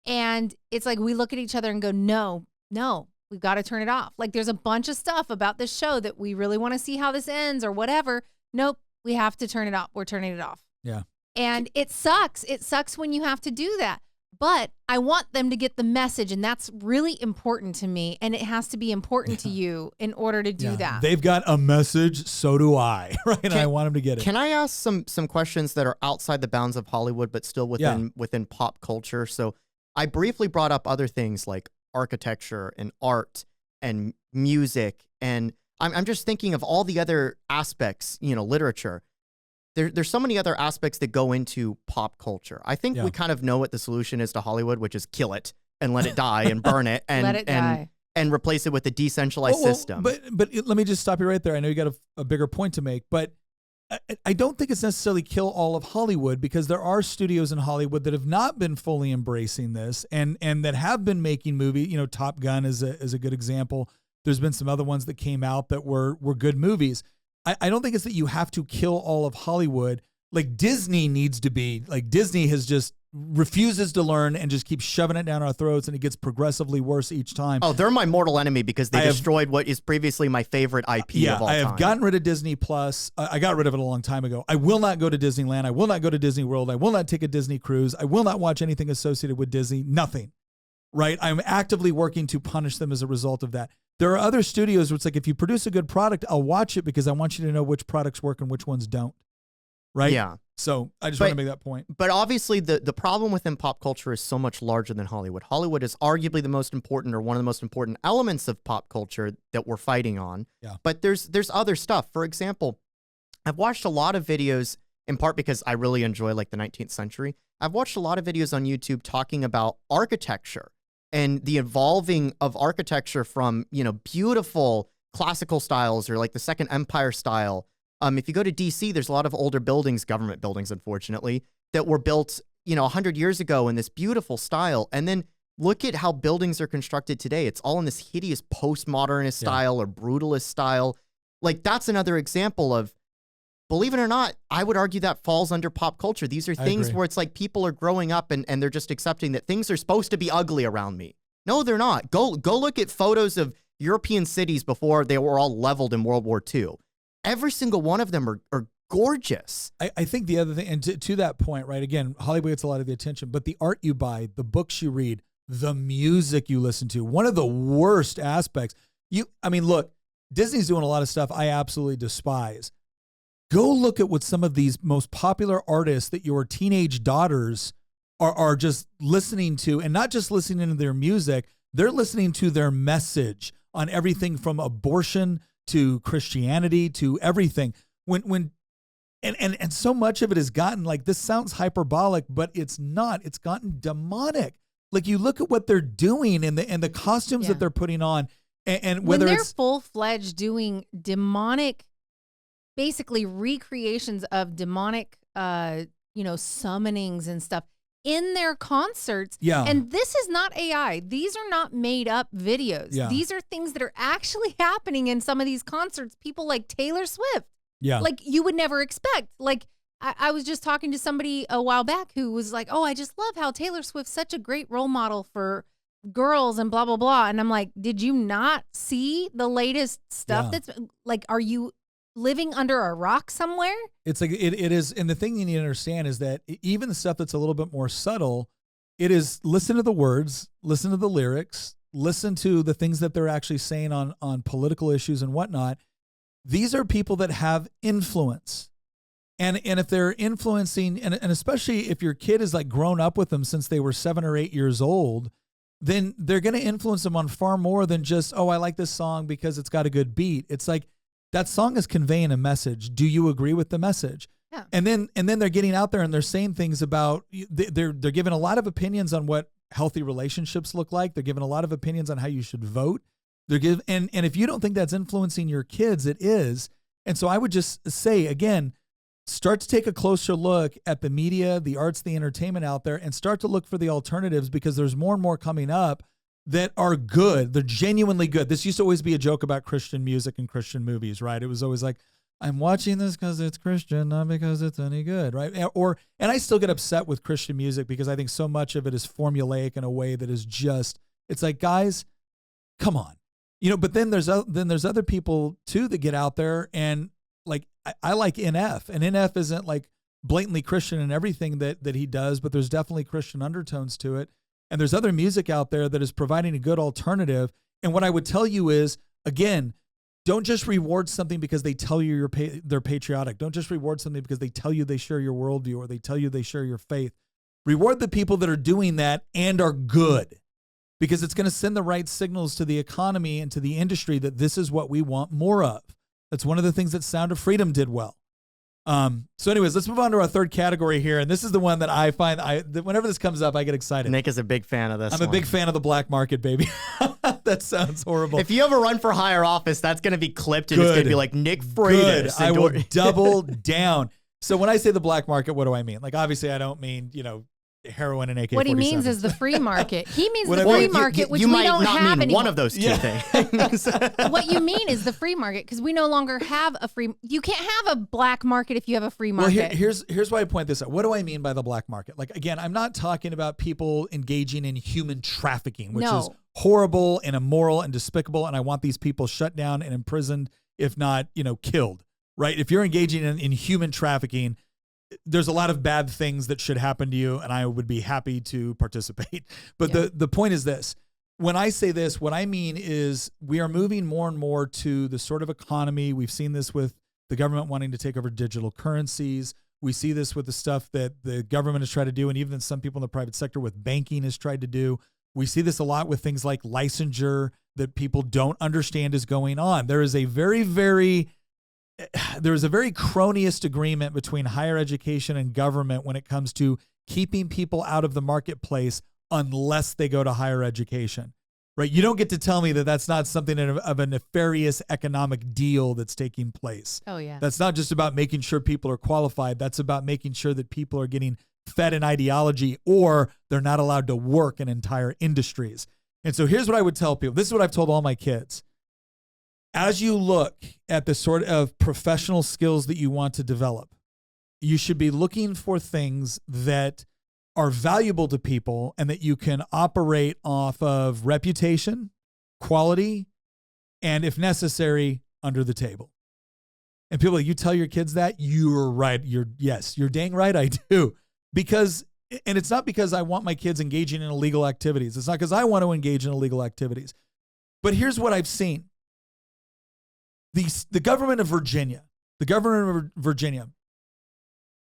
And it's like we look at each other and go, no, we've got to turn it off. Like, there's a bunch of stuff about this show that we really want to see how this ends or whatever. Nope, we have to turn it off. We're turning it off. Yeah. And it sucks. It sucks when you have to do that. But I want them to get the message, and that's really important to me. And it has to be important to you in order to do that. They've got a message, so do I, right? And I want them to get it. Can I ask some questions that are outside the bounds of Hollywood, but still within pop culture? So I briefly brought up other things like architecture and art and music, and I'm just thinking of all the other aspects, literature. There's so many other aspects that go into pop culture. I think we kind of know what the solution is to Hollywood, which is kill it and let it die and burn it and Let it die. and replace it with a decentralized system. But let me just stop you right there. I know you got a bigger point to make, but I don't think it's necessarily kill all of Hollywood, because there are studios in Hollywood that have not been fully embracing this and that have been making movies. Top Gun is a good example. There's been some other ones that came out that were good movies. I don't think it's that you have to kill all of Hollywood. Like, Disney needs to be, like, Disney has just refuses to learn and just keeps shoving it down our throats, and it gets progressively worse each time. Oh, they're my mortal enemy because they destroyed what is previously my favorite IP of all time. I have gotten rid of Disney Plus. I got rid of it a long time ago. I will not go to Disneyland. I will not go to Disney World. I will not take a Disney cruise. I will not watch anything associated with Disney. Nothing. Right? I'm actively working to punish them as a result of that. There are other studios where it's like, if you produce a good product, I'll watch it because I want you to know which products work and which ones don't. Right? Yeah. So I just want to make that point. But obviously the problem within pop culture is so much larger than Hollywood. Hollywood is arguably the most important, or one of the most important elements of pop culture that we're fighting on. Yeah. But there's other stuff. For example, I've watched a lot of videos, in part because I really enjoy like the 19th century. I've watched a lot of videos on YouTube talking about architecture and the evolving of architecture from, beautiful classical styles or like the Second Empire style. If you go to DC, there's a lot of older buildings, government buildings, unfortunately, that were built, 100 years ago in this beautiful style. And then look at how buildings are constructed today. It's all in this hideous postmodernist style or brutalist style. Like, that's another example of, believe it or not, I would argue that falls under pop culture. These are things where it's like people are growing up and they're just accepting that things are supposed to be ugly around me. No, they're not. Go look at photos of European cities before they were all leveled in World War II. Every single one of them are gorgeous. I think the other thing, and to that point, right, again, Hollywood gets a lot of the attention, but the art you buy, the books you read, the music you listen to, one of the worst aspects, look, Disney's doing a lot of stuff I absolutely despise. Go look at what some of these most popular artists that your teenage daughters are just listening to, and not just listening to their music, they're listening to their message on everything from abortion to Christianity to everything. And so much of it has gotten, like, this sounds hyperbolic, but it's not. It's gotten demonic. Like, you look at what they're doing and the costumes that they're putting on, and whether when they're it's full-fledged doing demonic, basically recreations of demonic, summonings and stuff in their concerts. Yeah. And this is not AI. These are not made up videos. Yeah. These are things that are actually happening in some of these concerts. People like Taylor Swift. Yeah. Like, you would never expect. Like, I was just talking to somebody a while back who was like, oh, I just love how Taylor Swift's such a great role model for girls and blah, blah, blah. And I'm like, did you not see the latest stuff that's like, are you living under a rock somewhere? It's like it is, and the thing you need to understand is that even the stuff that's a little bit more subtle, it is listen to the words, listen to the lyrics, listen to the things that they're actually saying on political issues and whatnot. These are people that have influence. And if they're influencing, and especially if your kid is like grown up with them since they were 7 or 8 years old, then they're going to influence them on far more than just, oh, I like this song because it's got a good beat. It's like, that song is conveying a message. Do you agree with the message? Yeah. And then they're getting out there and they're saying things about, they're giving a lot of opinions on what healthy relationships look like. They're giving a lot of opinions on how you should vote. And if you don't think that's influencing your kids, it is. And so I would just say, again, start to take a closer look at the media, the arts, the entertainment out there, and start to look for the alternatives, because there's more and more coming up that are good. They're genuinely good. This used to always be a joke about Christian music and Christian movies, right? It was always like, I'm watching this because it's Christian, not because it's any good, right? And I still get upset with Christian music because I think so much of it is formulaic in a way that is just, it's like, guys, come on. But then there's other people too that get out there and like, I like NF, and NF isn't like blatantly Christian in everything that he does, but there's definitely Christian undertones to it. And there's other music out there that is providing a good alternative. And what I would tell you is, again, don't just reward something because they tell you they're patriotic. Don't just reward something because they tell you they share your worldview or they tell you they share your faith. Reward the people that are doing that and are good, because it's going to send the right signals to the economy and to the industry that this is what we want more of. That's one of the things that Sound of Freedom did well. So anyways, let's move on to our third category here. And this is the one that I find, whenever this comes up, I get excited. Nick is a big fan of this. I'm a big fan of the black market, baby. That sounds horrible. If you ever run for higher office, that's going to be clipped and it's going to be like Nick Freitas. I will double down. So when I say the black market, what do I mean? Like, obviously I don't mean, heroin and AK-47. What he means is the free market. He means What the I mean- free market, which you we might don't not have mean anymore. one of those two things. What you mean is the free market, because we no longer have a free. You can't have a black market if you have a free Well, market. here's why I point this out. What do I mean by the black market? Like, again, I'm not talking about people engaging in human trafficking, which is horrible and immoral and despicable, and I want these people shut down and imprisoned, if not, killed, right? If you're engaging in human trafficking, there's a lot of bad things that should happen to you, and I would be happy to participate. But the point is this. When I say this, what I mean is we are moving more and more to the sort of economy. We've seen this with the government wanting to take over digital currencies. We see this with the stuff that the government has tried to do, and even some people in the private sector with banking has tried to do. We see this a lot with things like licensure that people don't understand is going on. There is a very cronyist agreement between higher education and government when it comes to keeping people out of the marketplace unless they go to higher education, right? You don't get to tell me that that's not something of a nefarious economic deal that's taking place. Oh, yeah. That's not just about making sure people are qualified. That's about making sure that people are getting fed an ideology or they're not allowed to work in entire industries. And so here's what I would tell people. This is what I've told all my kids. As you look at the sort of professional skills that you want to develop, you should be looking for things that are valuable to people and that you can operate off of reputation, quality, and if necessary, under the table. And people, you tell your kids that, you're right. You're dang right I do. Because, and it's not because I want my kids engaging in illegal activities. It's not because I want to engage in illegal activities. But here's what I've seen. The government of Virginia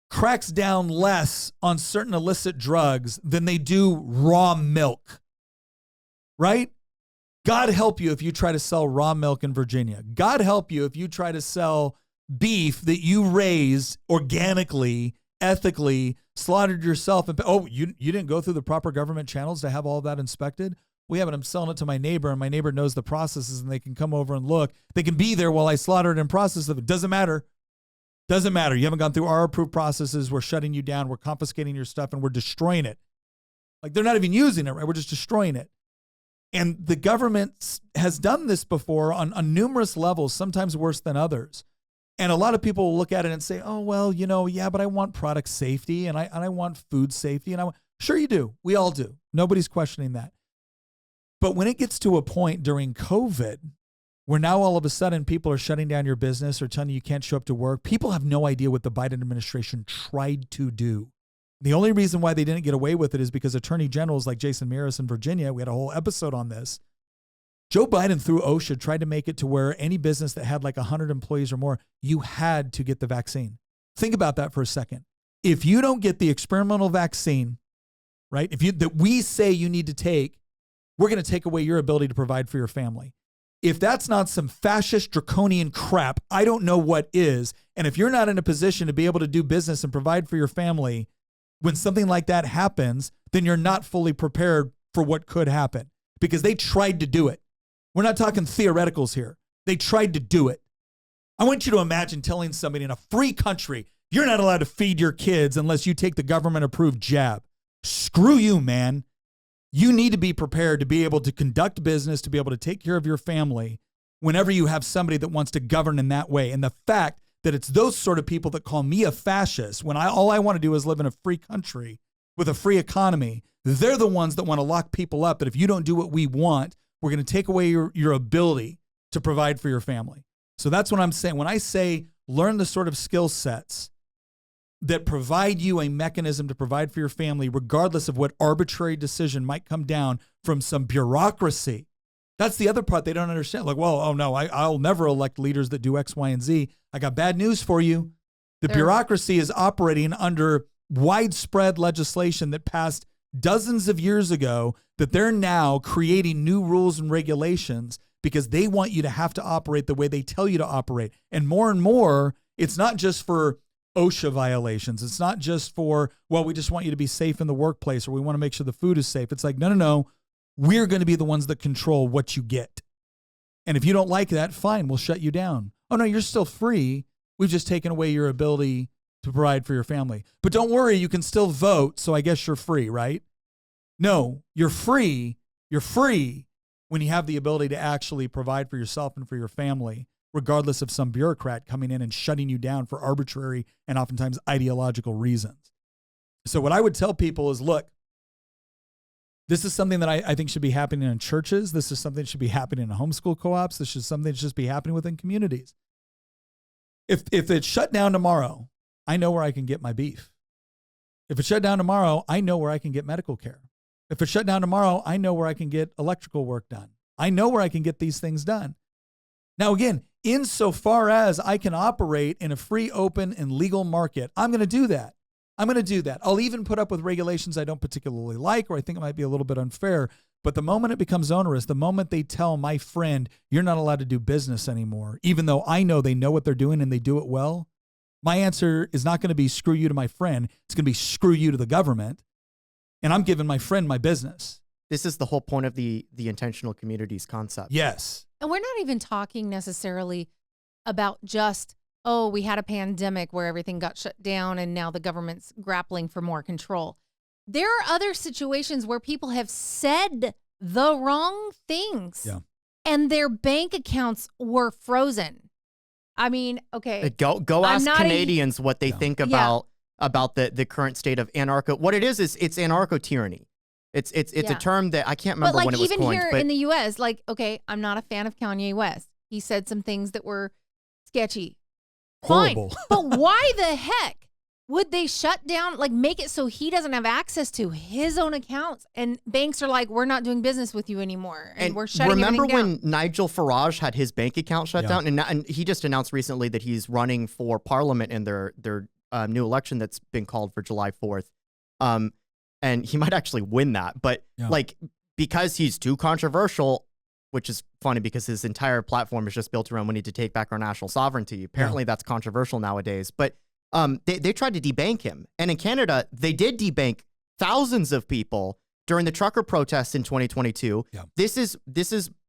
cracks down less on certain illicit drugs than they do raw milk, right? God help you if you try to sell raw milk in Virginia. God help you if you try to sell beef that you raised organically, ethically, slaughtered yourself. And you didn't go through the proper government channels to have all of that inspected? We have it. I'm selling it to my neighbor, and my neighbor knows the processes, and they can come over and look. They can be there while I slaughter it and process it. It doesn't matter. Doesn't matter. You haven't gone through our approved processes. We're shutting you down. We're confiscating your stuff, and we're destroying it. Like, they're not even using it, right? We're just destroying it. And the government has done this before on numerous levels, sometimes worse than others. And a lot of people will look at it and say, oh, well, yeah, but I want product safety and I want food safety. Sure you do. We all do. Nobody's questioning that. But when it gets to a point during COVID where now all of a sudden people are shutting down your business or telling you can't show up to work, people have no idea what the Biden administration tried to do. The only reason why they didn't get away with it is because attorney generals like Jason Maris in Virginia, we had a whole episode on this. Joe Biden, through OSHA, tried to make it to where any business that had like 100 employees or more, you had to get the vaccine. Think about that for a second. If you don't get the experimental vaccine, right, that we say you need to take, we're going to take away your ability to provide for your family. If that's not some fascist draconian crap, I don't know what is. And if you're not in a position to be able to do business and provide for your family, when something like that happens, then you're not fully prepared for what could happen because they tried to do it. We're not talking theoreticals here. They tried to do it. I want you to imagine telling somebody in a free country, you're not allowed to feed your kids unless you take the government-approved jab. Screw you, man. You need to be prepared to be able to conduct business, to be able to take care of your family whenever you have somebody that wants to govern in that way. And the fact that it's those sort of people that call me a fascist when all I want to do is live in a free country with a free economy, they're the ones that want to lock people up. That if you don't do what we want, we're going to take away your ability to provide for your family. So that's what I'm saying. When I say learn the sort of skill sets that provide you a mechanism to provide for your family, regardless of what arbitrary decision might come down from some bureaucracy. That's the other part they don't understand. Like, well, oh no, I'll never elect leaders that do X, Y, and Z. I got bad news for you. The bureaucracy is operating under widespread legislation that passed dozens of years ago that they're now creating new rules and regulations because they want you to have to operate the way they tell you to operate. And more, it's not just for OSHA violations. It's not just for, well, we just want you to be safe in the workplace or we want to make sure the food is safe. It's like, no. We're going to be the ones that control what you get. And if you don't like that, fine, we'll shut you down. Oh, no, you're still free. We've just taken away your ability to provide for your family. But don't worry, you can still vote, so I guess you're free, right? No, you're free. You're free when you have the ability to actually provide for yourself and for your family, regardless of some bureaucrat coming in and shutting you down for arbitrary and oftentimes ideological reasons. So what I would tell people is, look, this is something that I think should be happening in churches. This is something that should be happening in homeschool co-ops. This is something that should just be happening within communities. If it's shut down tomorrow, I know where I can get my beef. If it's shut down tomorrow, I know where I can get medical care. If it's shut down tomorrow, I know where I can get electrical work done. I know where I can get these things done. Now, again, insofar as I can operate in a free, open, and legal market, I'm going to do that. I'm going to do that. I'll even put up with regulations I don't particularly like or I think it might be a little bit unfair. But the moment it becomes onerous, the moment they tell my friend, you're not allowed to do business anymore, even though I know they know what they're doing and they do it well, my answer is not going to be screw you to my friend. It's going to be screw you to the government. And I'm giving my friend my business. This is the whole point of the intentional communities concept. Yes. And we're not even talking necessarily about just, oh, we had a pandemic where everything got shut down and now the government's grappling for more control. There are other situations where people have said the wrong things and their bank accounts were frozen. I mean, okay. Go ask Canadians what they think about the current state of anarcho. What it is it's anarcho tyranny. It's a term that I can't remember when it was coined. But even here in the U.S., like, okay, I'm not a fan of Kanye West. He said some things that were sketchy. Horrible. Fine. But why the heck would they shut down, like make it so he doesn't have access to his own accounts? And banks are like, we're not doing business with you anymore. And we're shutting everything down. Remember when Nigel Farage had his bank account shut down? And he just announced recently that he's running for parliament in their new election that's been called for July 4th. And he might actually win that. But like, because he's too controversial, which is funny because his entire platform is just built around we need to take back our national sovereignty. Apparently that's controversial nowadays. But they tried to debank him. And in Canada, they did debank thousands of people during the trucker protests in 2022. Yeah. This is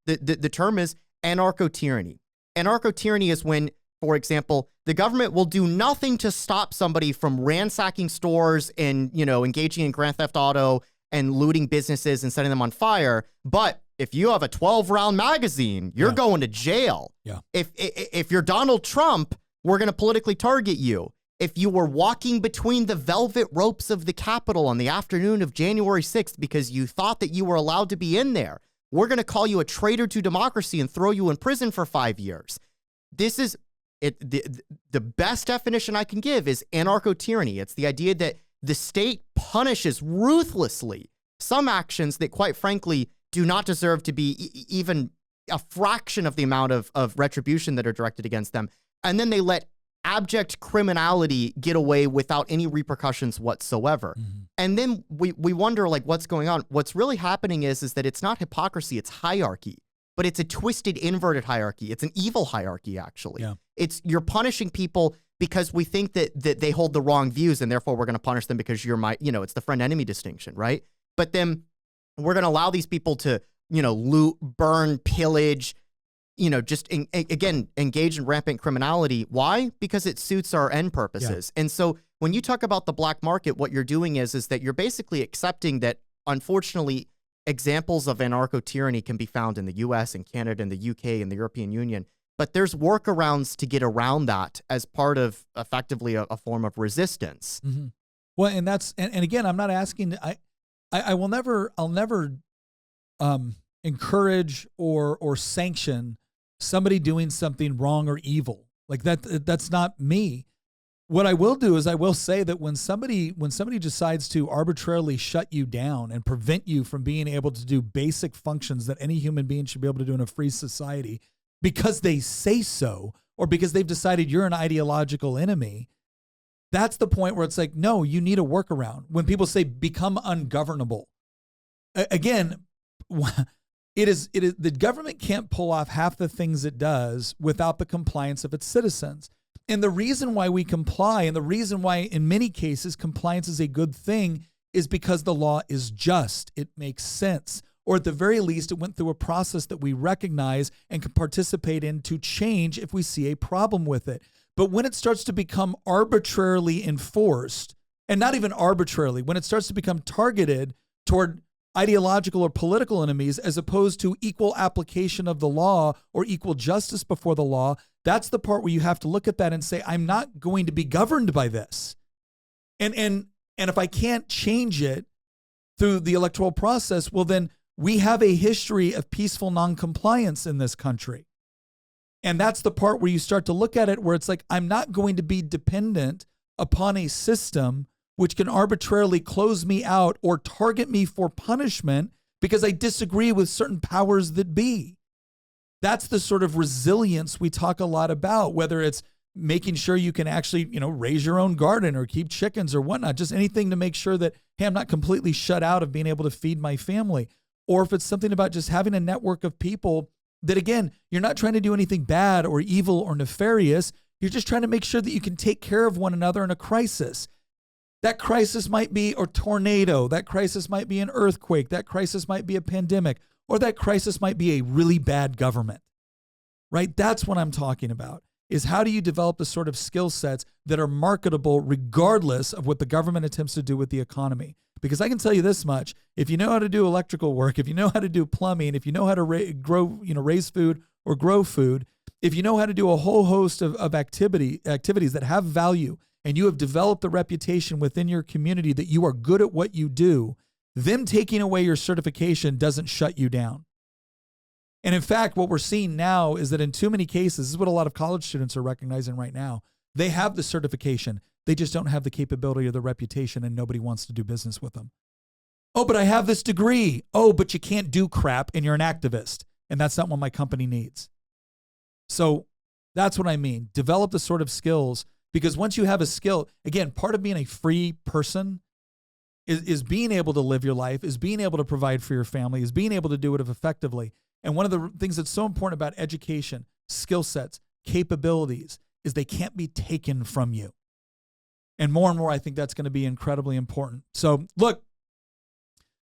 the term is anarcho-tyranny. Anarcho-tyranny is when, for example, the government will do nothing to stop somebody from ransacking stores and, engaging in grand theft auto and looting businesses and setting them on fire. But if you have a 12-round magazine, you're going to jail. Yeah. If you're Donald Trump, we're going to politically target you. If you were walking between the velvet ropes of the Capitol on the afternoon of January 6th because you thought that you were allowed to be in there, we're going to call you a traitor to democracy and throw you in prison for 5 years. This is it. The best definition I can give is anarcho-tyranny. It's the idea that the state punishes ruthlessly some actions that, quite frankly, do not deserve to be even a fraction of the amount of retribution that are directed against them. And then they let abject criminality get away without any repercussions whatsoever. Mm-hmm. And then we wonder, like, what's going on? What's really happening is that it's not hypocrisy, it's hierarchy. But it's a twisted, inverted hierarchy. It's an evil hierarchy, actually. Yeah. You're punishing people because we think that they hold the wrong views, and therefore we're going to punish them because you're it's the friend-enemy distinction, right? But then we're going to allow these people to, loot, burn, pillage, again, engage in rampant criminality. Why? Because it suits our end purposes. Yeah. And so when you talk about the black market, what you're doing is that you're basically accepting that, unfortunately, examples of anarcho-tyranny can be found in the US and Canada and the UK and the European Union. But there's workarounds to get around that as part of effectively a form of resistance. Mm-hmm. Well, and that's, and again, I'm not asking, I'll never encourage or sanction somebody doing something wrong or evil. Like that's not me. What I will do is I will say that when somebody decides to arbitrarily shut you down and prevent you from being able to do basic functions that any human being should be able to do in a free society because they say so, or because they've decided you're an ideological enemy, that's the point where it's like, no, you need a workaround. When people say become ungovernable, again, it is the government can't pull off half the things it does without the compliance of its citizens. And the reason why we comply, and the reason why in many cases compliance is a good thing, is because the law is just. It makes sense. Or at the very least, it went through a process that we recognize and can participate in to change if we see a problem with it. But when it starts to become arbitrarily enforced, and not even arbitrarily, when it starts to become targeted toward ideological or political enemies as opposed to equal application of the law or equal justice before the law, that's the part where you have to look at that and say, I'm not going to be governed by this. And if I can't change it through the electoral process, well, then we have a history of peaceful noncompliance in this country. And that's the part where you start to look at it where it's like, I'm not going to be dependent upon a system which can arbitrarily close me out or target me for punishment because I disagree with certain powers that be. That's the sort of resilience we talk a lot about, whether it's making sure you can actually, raise your own garden or keep chickens or whatnot, just anything to make sure that, hey, I'm not completely shut out of being able to feed my family. Or if it's something about just having a network of people that, again, you're not trying to do anything bad or evil or nefarious. You're just trying to make sure that you can take care of one another in a crisis. That crisis might be a tornado. That crisis might be an earthquake. That crisis might be a pandemic. Or that crisis might be a really bad government, right? That's what I'm talking about, is how do you develop the sort of skill sets that are marketable regardless of what the government attempts to do with the economy? Because I can tell you this much, if you know how to do electrical work, if you know how to do plumbing, if you know how to raise food or grow food, if you know how to do a whole host of activities that have value, and you have developed the reputation within your community that you are good at what you do, them taking away your certification doesn't shut you down. And in fact, what we're seeing now is that in too many cases, this is what a lot of college students are recognizing right now. They have the certification. They just don't have the capability or the reputation, and nobody wants to do business with them. Oh, but I have this degree. Oh, but you can't do crap and you're an activist. And that's not what my company needs. So that's what I mean. Develop the sort of skills. Because once you have a skill, again, part of being a free person is being able to live your life, is being able to provide for your family, is being able to do it effectively. And one of the things that's so important about education, skill sets, capabilities, is they can't be taken from you. And more, I think that's going to be incredibly important. So look,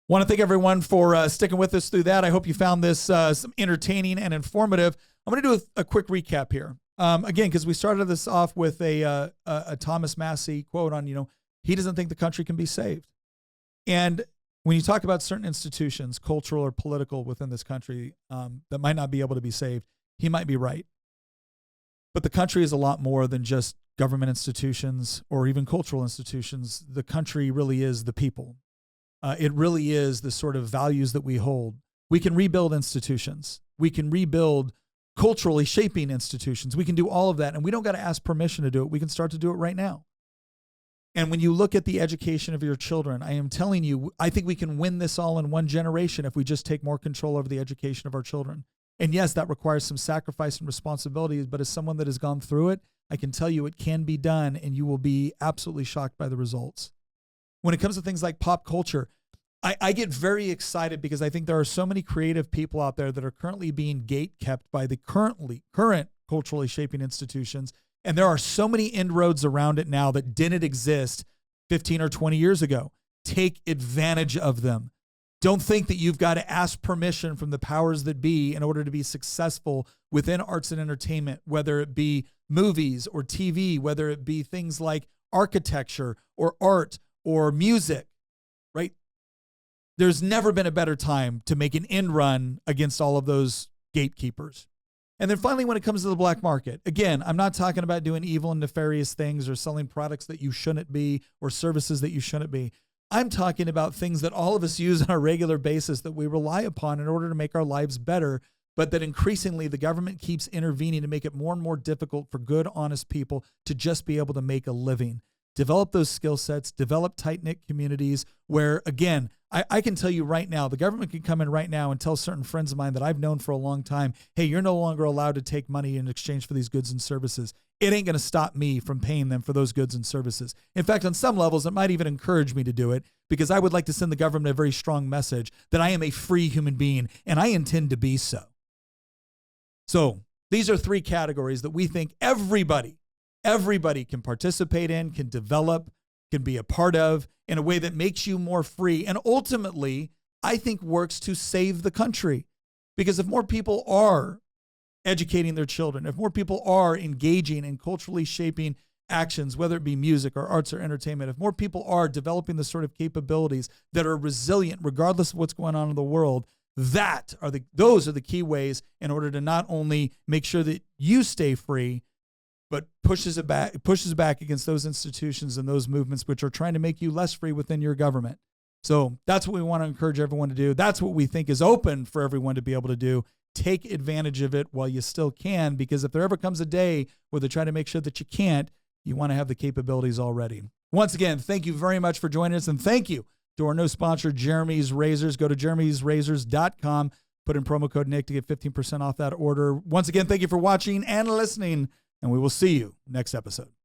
want to thank everyone for sticking with us through that. I hope you found this some entertaining and informative. I'm going to do a quick recap here. Again, because we started this off with a Thomas Massey quote on, he doesn't think the country can be saved. And when you talk about certain institutions, cultural or political within this country, that might not be able to be saved, he might be right. But the country is a lot more than just government institutions or even cultural institutions. The country really is the people. It really is the sort of values that we hold. We can rebuild institutions. We can rebuild culturally shaping institutions. We can do all of that, and we don't got to ask permission to do it. We can start to do it right now. And when you look at the education of your children, I am telling you, I think we can win this all in one generation if we just take more control over the education of our children. And yes, that requires some sacrifice and responsibilities, but as someone that has gone through it, I can tell you it can be done, and you will be absolutely shocked by the results. When it comes to things like pop culture, I get very excited because I think there are so many creative people out there that are currently being gate-kept by the current culturally shaping institutions. And there are so many inroads around it now that didn't exist 15 or 20 years ago. Take advantage of them. Don't think that you've got to ask permission from the powers that be in order to be successful within arts and entertainment, whether it be movies or TV, whether it be things like architecture or art or music, right? There's never been a better time to make an end run against all of those gatekeepers. And then finally, when it comes to the black market, again, I'm not talking about doing evil and nefarious things or selling products that you shouldn't be or services that you shouldn't be. I'm talking about things that all of us use on a regular basis that we rely upon in order to make our lives better, but that increasingly the government keeps intervening to make it more and more difficult for good, honest people to just be able to make a living. Develop those skill sets, develop tight-knit communities where, again, I can tell you right now, the government can come in right now and tell certain friends of mine that I've known for a long time, hey, you're no longer allowed to take money in exchange for these goods and services. It ain't going to stop me from paying them for those goods and services. In fact, on some levels, it might even encourage me to do it because I would like to send the government a very strong message that I am a free human being and I intend to be so. So these are three categories that we think everybody can participate in, can develop, can be a part of in a way that makes you more free and ultimately, I think, works to save the country. Because if more people are educating their children, if more people are engaging in culturally shaping actions, whether it be music or arts or entertainment, if more people are developing the sort of capabilities that are resilient regardless of what's going on in the world, those are the key ways in order to not only make sure that you stay free, but pushes back against those institutions and those movements which are trying to make you less free within your government. So that's what we want to encourage everyone to do. That's what we think is open for everyone to be able to do. Take advantage of it while you still can, because if there ever comes a day where they try to make sure that you can't, you want to have the capabilities already. Once again, thank you very much for joining us, and thank you to our new sponsor, Jeremy's Razors. Go to jeremy'srazors.com, put in promo code Nick to get 15% off that order. Once again, thank you for watching and listening, and we will see you next episode.